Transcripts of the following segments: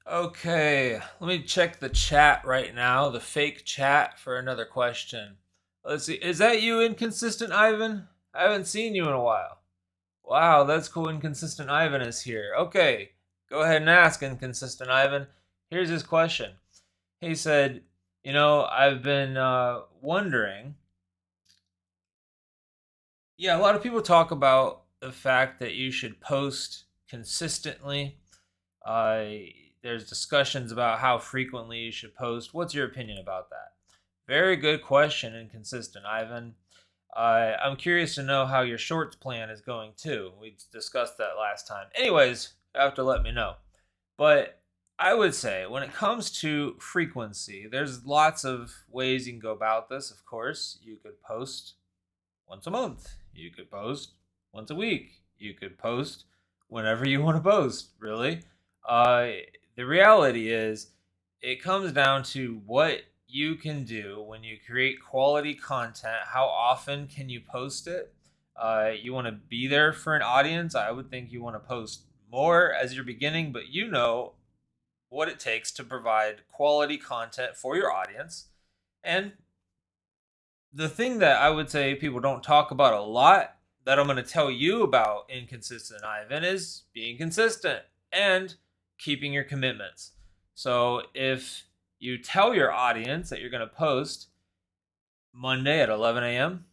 Okay, let me check the chat right now, the fake chat, for another question. Let's see, is that you, Inconsistent Ivan? I haven't seen you in a while. Wow, that's cool. Inconsistent Ivan is here. Okay, go ahead and ask Inconsistent Ivan. Here's his question. He said, I've been wondering. Yeah, a lot of people talk about the fact that you should post consistently. Uh, there's discussions about how frequently you should post. What's your opinion about that? Very good question, Inconsistent Ivan. I'm curious to know how your shorts plan is going too. We discussed that last time. Anyways, you have to let me know. But I would say when it comes to frequency, there's lots of ways you can go about this. Of course, you could post once a month. You could post once a week. You could post whenever you want to post, really. Uh, the reality is, it comes down to what you can do when you create quality content. How often can you post it? You want to be there for an audience. I would think you want to post more as you're beginning, but you know what it takes to provide quality content for your audience. And the thing that I would say people don't talk about a lot that I'm going to tell you about, Inconsistent Ivan, is being consistent and keeping your commitments. So if you tell your audience that you're going to post Monday at 11 a.m.,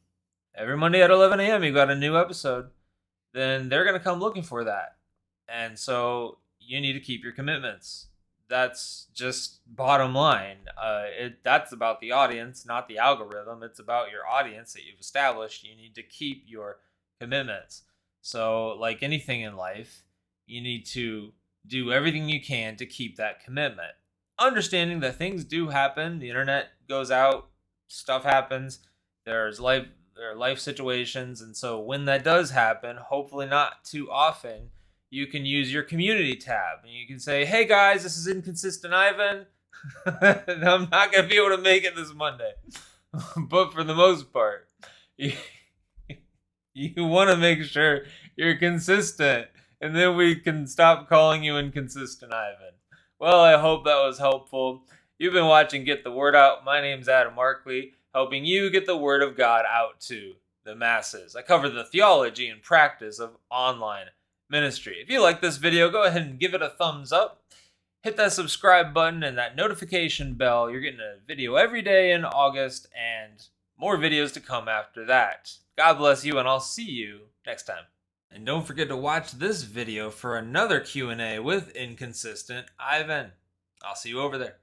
every Monday at 11 a.m., you've got a new episode, then they're going to come looking for that. And so you need to keep your commitments. That's just bottom line. That's about the audience, not the algorithm. It's about your audience that you've established. You need to keep your commitments. So, like anything in life, you need to do everything you can to keep that commitment. Understanding that things do happen, the internet goes out, stuff happens, there are life situations, and so when that does happen, hopefully not too often, you can use your community tab and you can say, hey guys, this is Inconsistent Ivan. I'm not going to be able to make it this Monday. But for the most part, you want to make sure you're consistent. And then we can stop calling you Inconsistent Ivan. Well, I hope that was helpful. You've been watching Get the Word Out. My name's Adam Markley, helping you get the Word of God out to the masses. I cover the theology and practice of online ministry. If you like this video, go ahead and give it a thumbs up. Hit that subscribe button and that notification bell. You're getting a video every day in August and more videos to come after that. God bless you, and I'll see you next time. And don't forget to watch this video for another Q&A with Inconsistent Ivan. I'll see you over there.